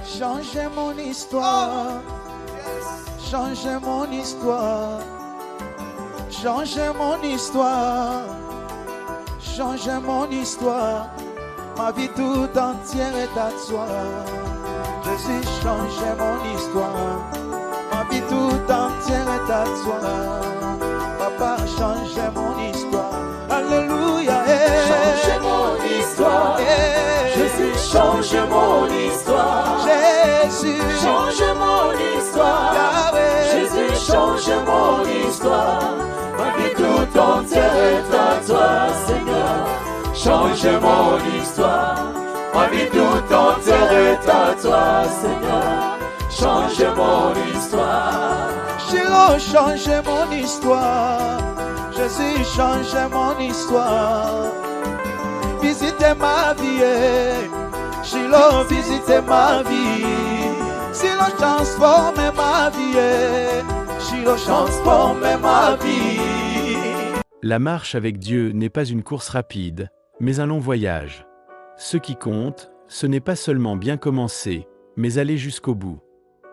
Changez mon histoire, changez mon histoire, changez mon histoire, changez mon histoire. Ma vie tout entière est à toi. Jésus, changez mon histoire. Ma vie tout entière est à toi. Papa, changez mon histoire. Alléluia. Changez mon histoire. Jésus, change mon histoire. Jésus, change mon histoire. Yahweh. Jésus, change mon histoire. Ma vie tout entière est à toi, Seigneur. Change mon histoire. Ma vie tout entière est à toi, Seigneur. Change mon histoire. Shiloh, change mon histoire. Jésus, change mon histoire. Visitez ma vie. Shiloh, visitez ma vie. Shiloh, transforme ma vie. Shiloh, transforme ma vie. La marche avec Dieu n'est pas une course rapide, mais un long voyage. Ce qui compte, ce n'est pas seulement bien commencer, mais aller jusqu'au bout.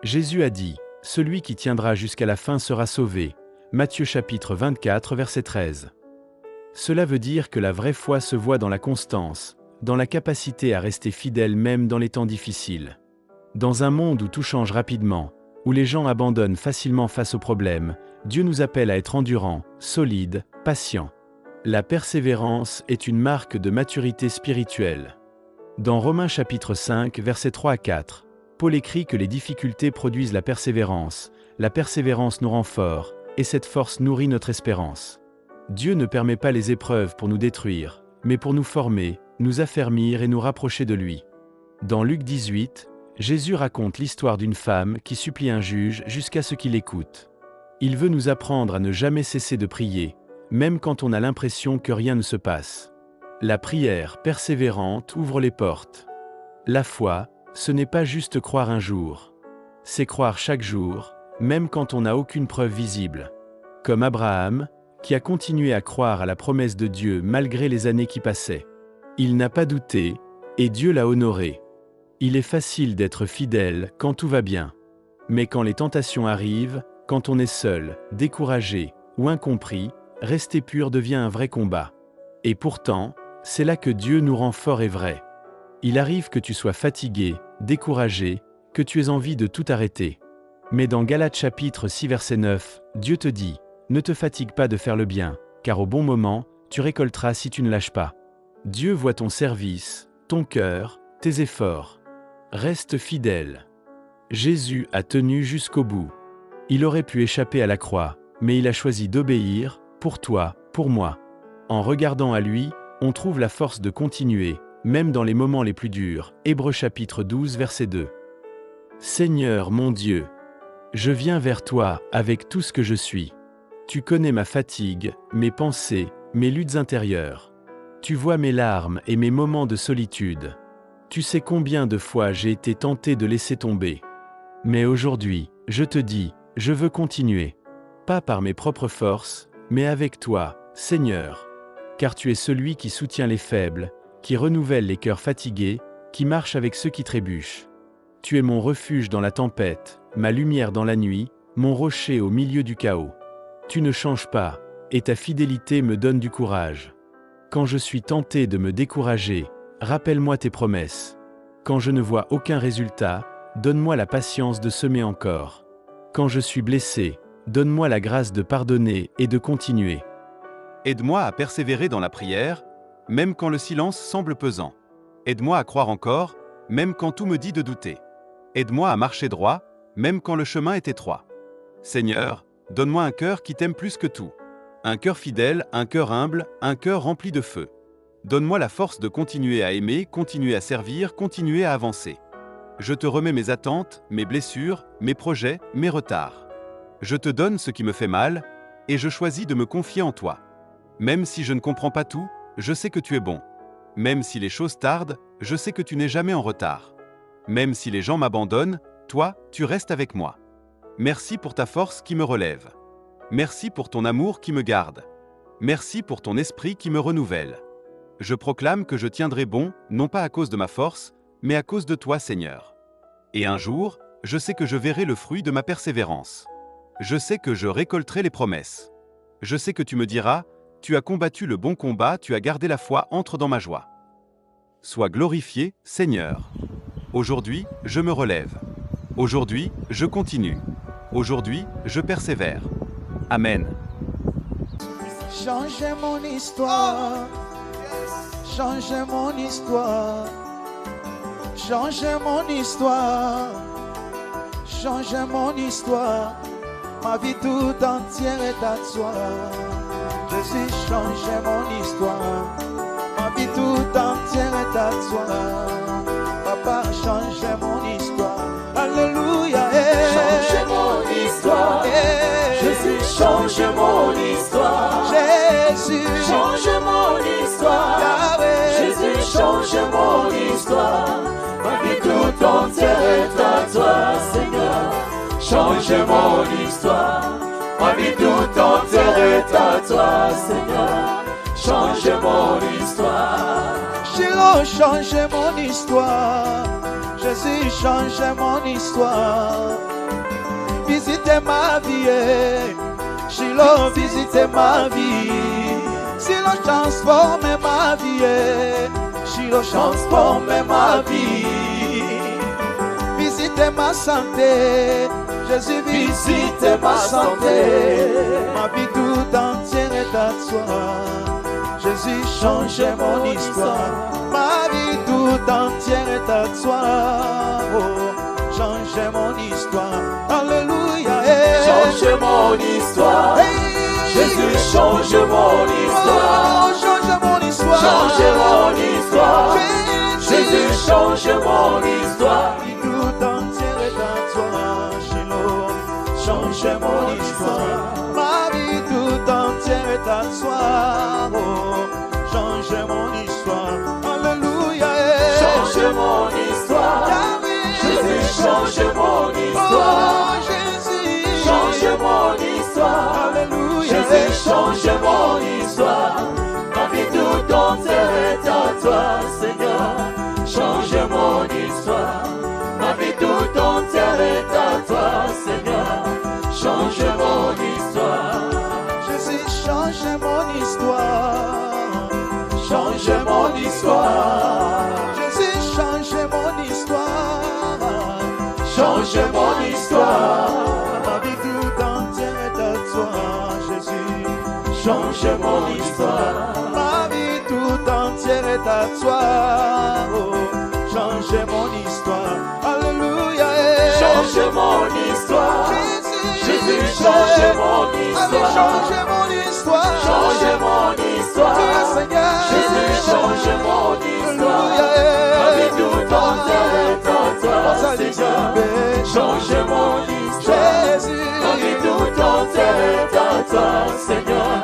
Jésus a dit, « Celui qui tiendra jusqu'à la fin sera sauvé » Matthieu chapitre 24 verset 13. Cela veut dire que la vraie foi se voit dans la constance, dans la capacité à rester fidèle même dans les temps difficiles. Dans un monde où tout change rapidement, où les gens abandonnent facilement face aux problèmes, Dieu nous appelle à être endurants, solides, patients. La persévérance est une marque de maturité spirituelle. Dans Romains chapitre 5 versets 3 à 4, Paul écrit que les difficultés produisent la persévérance nous rend forts, et cette force nourrit notre espérance. Dieu ne permet pas les épreuves pour nous détruire, mais pour nous former, nous affermir et nous rapprocher de lui. Dans Luc 18, Jésus raconte l'histoire d'une femme qui supplie un juge jusqu'à ce qu'il écoute. Il veut nous apprendre à ne jamais cesser de prier, même quand on a l'impression que rien ne se passe. La prière persévérante ouvre les portes. La foi, ce n'est pas juste croire un jour. C'est croire chaque jour, même quand on n'a aucune preuve visible. Comme Abraham, qui a continué à croire à la promesse de Dieu malgré les années qui passaient. Il n'a pas douté, et Dieu l'a honoré. Il est facile d'être fidèle quand tout va bien. Mais quand les tentations arrivent, quand on est seul, découragé ou incompris, rester pur devient un vrai combat. Et pourtant, c'est là que Dieu nous rend forts et vrais. Il arrive que tu sois fatigué, découragé, que tu aies envie de tout arrêter. Mais dans Galates chapitre 6 verset 9, Dieu te dit, « Ne te fatigue pas de faire le bien, car au bon moment, tu récolteras si tu ne lâches pas. » Dieu voit ton service, ton cœur, tes efforts. Reste fidèle. Jésus a tenu jusqu'au bout. Il aurait pu échapper à la croix, mais il a choisi d'obéir, pour toi, pour moi. En regardant à lui, on trouve la force de continuer, même dans les moments les plus durs. Hébreux chapitre 12 verset 2. Seigneur mon Dieu, je viens vers toi avec tout ce que je suis. Tu connais ma fatigue, mes pensées, mes luttes intérieures. Tu vois mes larmes et mes moments de solitude. Tu sais combien de fois j'ai été tenté de laisser tomber. Mais aujourd'hui, je te dis, je veux continuer. Pas par mes propres forces, mais avec toi, Seigneur. Car tu es celui qui soutient les faibles, qui renouvelle les cœurs fatigués, qui marche avec ceux qui trébuchent. Tu es mon refuge dans la tempête, ma lumière dans la nuit, mon rocher au milieu du chaos. Tu ne changes pas, et ta fidélité me donne du courage. Quand je suis tenté de me décourager, rappelle-moi tes promesses. Quand je ne vois aucun résultat, donne-moi la patience de semer encore. Quand je suis blessé, donne-moi la grâce de pardonner et de continuer. Aide-moi à persévérer dans la prière, même quand le silence semble pesant. Aide-moi à croire encore, même quand tout me dit de douter. Aide-moi à marcher droit, même quand le chemin est étroit. Seigneur, donne-moi un cœur qui t'aime plus que tout. Un cœur fidèle, un cœur humble, un cœur rempli de feu. Donne-moi la force de continuer à aimer, continuer à servir, continuer à avancer. Je te remets mes attentes, mes blessures, mes projets, mes retards. Je te donne ce qui me fait mal, et je choisis de me confier en toi. Même si je ne comprends pas tout, je sais que tu es bon. Même si les choses tardent, je sais que tu n'es jamais en retard. Même si les gens m'abandonnent, toi, tu restes avec moi. Merci pour ta force qui me relève. Merci pour ton amour qui me garde. Merci pour ton esprit qui me renouvelle. Je proclame que je tiendrai bon, non pas à cause de ma force, mais à cause de toi, Seigneur. Et un jour, je sais que je verrai le fruit de ma persévérance. Je sais que je récolterai les promesses. Je sais que tu me diras, tu as combattu le bon combat, tu as gardé la foi, entre dans ma joie. Sois glorifié, Seigneur. Aujourd'hui, je me relève. Aujourd'hui, je continue. Aujourd'hui, je persévère. Amen. Changez mon histoire. Changez mon histoire. Changez mon histoire. Changez mon histoire. Ma vie tout entière est à toi. Jésus, changez mon histoire. Ma vie tout entière est à toi. Papa, changez mon histoire. Alléluia. Changez mon histoire. Jésus, change mon histoire. Jésus, Change mon histoire. Yahweh. Jésus, change mon histoire. Ma vie tout entière est à toi, Seigneur. Change mon histoire. Ma vie tout entière est à toi, Seigneur. Change mon histoire. Shiloh, changez mon histoire. Jésus, changez mon histoire. Visitez ma vie. Shiloh, visitez ma vie. Shiloh, transformez ma vie. Shiloh, transformez ma vie. Visitez ma santé. Jésus, visitez ma santé. Ma vie tout entière est à toi. Jésus, changez mon histoire. Ma vie tout entière est à toi. Oh, changez mon histoire. Alléluia. Change mon histoire. Jésus, change mon histoire. Oh, change mon histoire. Change mon histoire. Jésus, change mon histoire. Ma vie tout entière est à toi. Shiloh, changez mon histoire. Ma vie tout entière est à toi. Oh, changez mon histoire. Alléluia. Change mon histoire. Jésus, change mon histoire. Oh, Jésus. Change mon histoire. Alléluia. Jésus, change mon histoire. Ma vie tout entière est à toi, Seigneur. Change mon histoire. Ma vie tout entière est à toi, Seigneur. Change mon histoire. Jésus, changez mon histoire. Change mon histoire. Jésus, changez mon histoire. Change mon histoire. Ma vie tout entière est à toi, Jésus. Change mon histoire. Ma vie tout entière est à toi. Oh, changez mon histoire. Alléluia. Change mon histoire. Jésus, change mon histoire. Changez mon histoire. Change mon histoire. Seigneur. Jésus, change mon histoire. Ma vie tout entière est à toi, Seigneur. Change mon histoire. Jésus. Ma vie tout entière est à toi, Seigneur.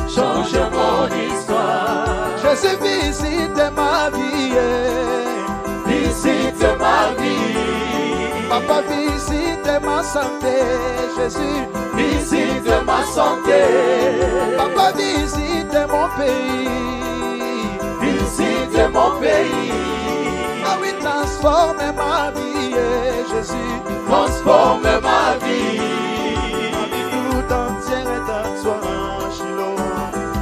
Change mon histoire. Jésus, visite ma vie. Visite ma vie. Papa, visite ma santé. Jésus, Visite ma santé. Papa, visite mon pays. Visite mon pays. Ah oui, transforme ma vie, Jésus. Transforme ma vie. Ma vie tout entière est à toi, Shiloh.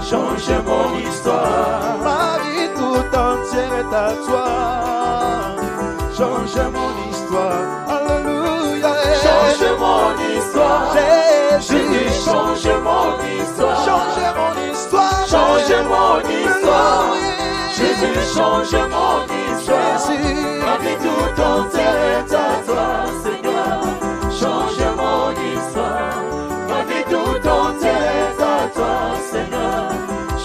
Change mon histoire. Ma vie tout entière est à toi. Change mon histoire. Alléluia. Change mon histoire. Jésus. Jésus, change mon histoire. Change mon histoire. Change mon histoire. Alléluia. Jésus, change mon histoire. Jésus. Ma vie tout entière est à toi, Seigneur. Change mon histoire. Ma vie tout entière est à toi, Seigneur.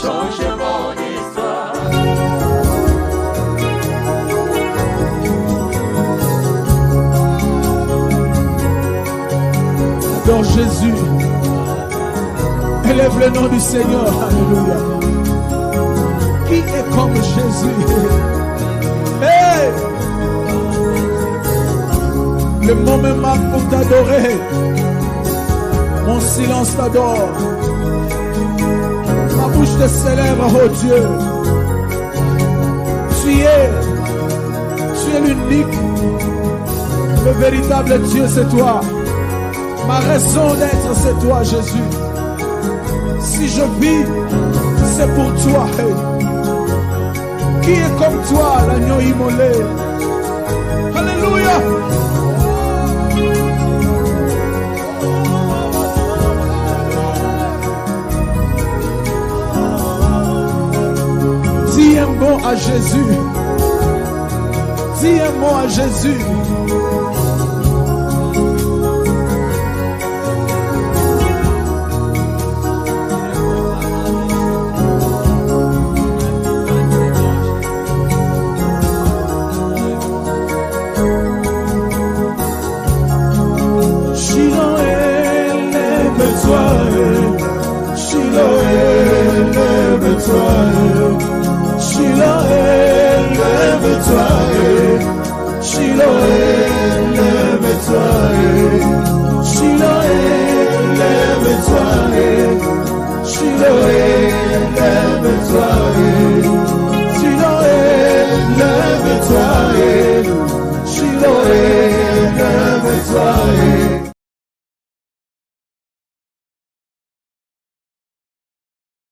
Change mon histoire. Adore Jésus. Élève le nom du Seigneur. Alléluia. Qui est comme Jésus? Hey! Le mot me manque pour t'adorer. Mon silence t'adore. Ma bouche te célèbre, oh Dieu. Tu es l'unique, Le véritable Dieu, c'est toi. Ma raison d'être, c'est toi, Jésus. Si je vis, c'est pour toi. Qui est comme toi, l'agneau immolé? Alléluia. Dis un mot à Jésus. Dis un mot à Jésus. Lève-toi,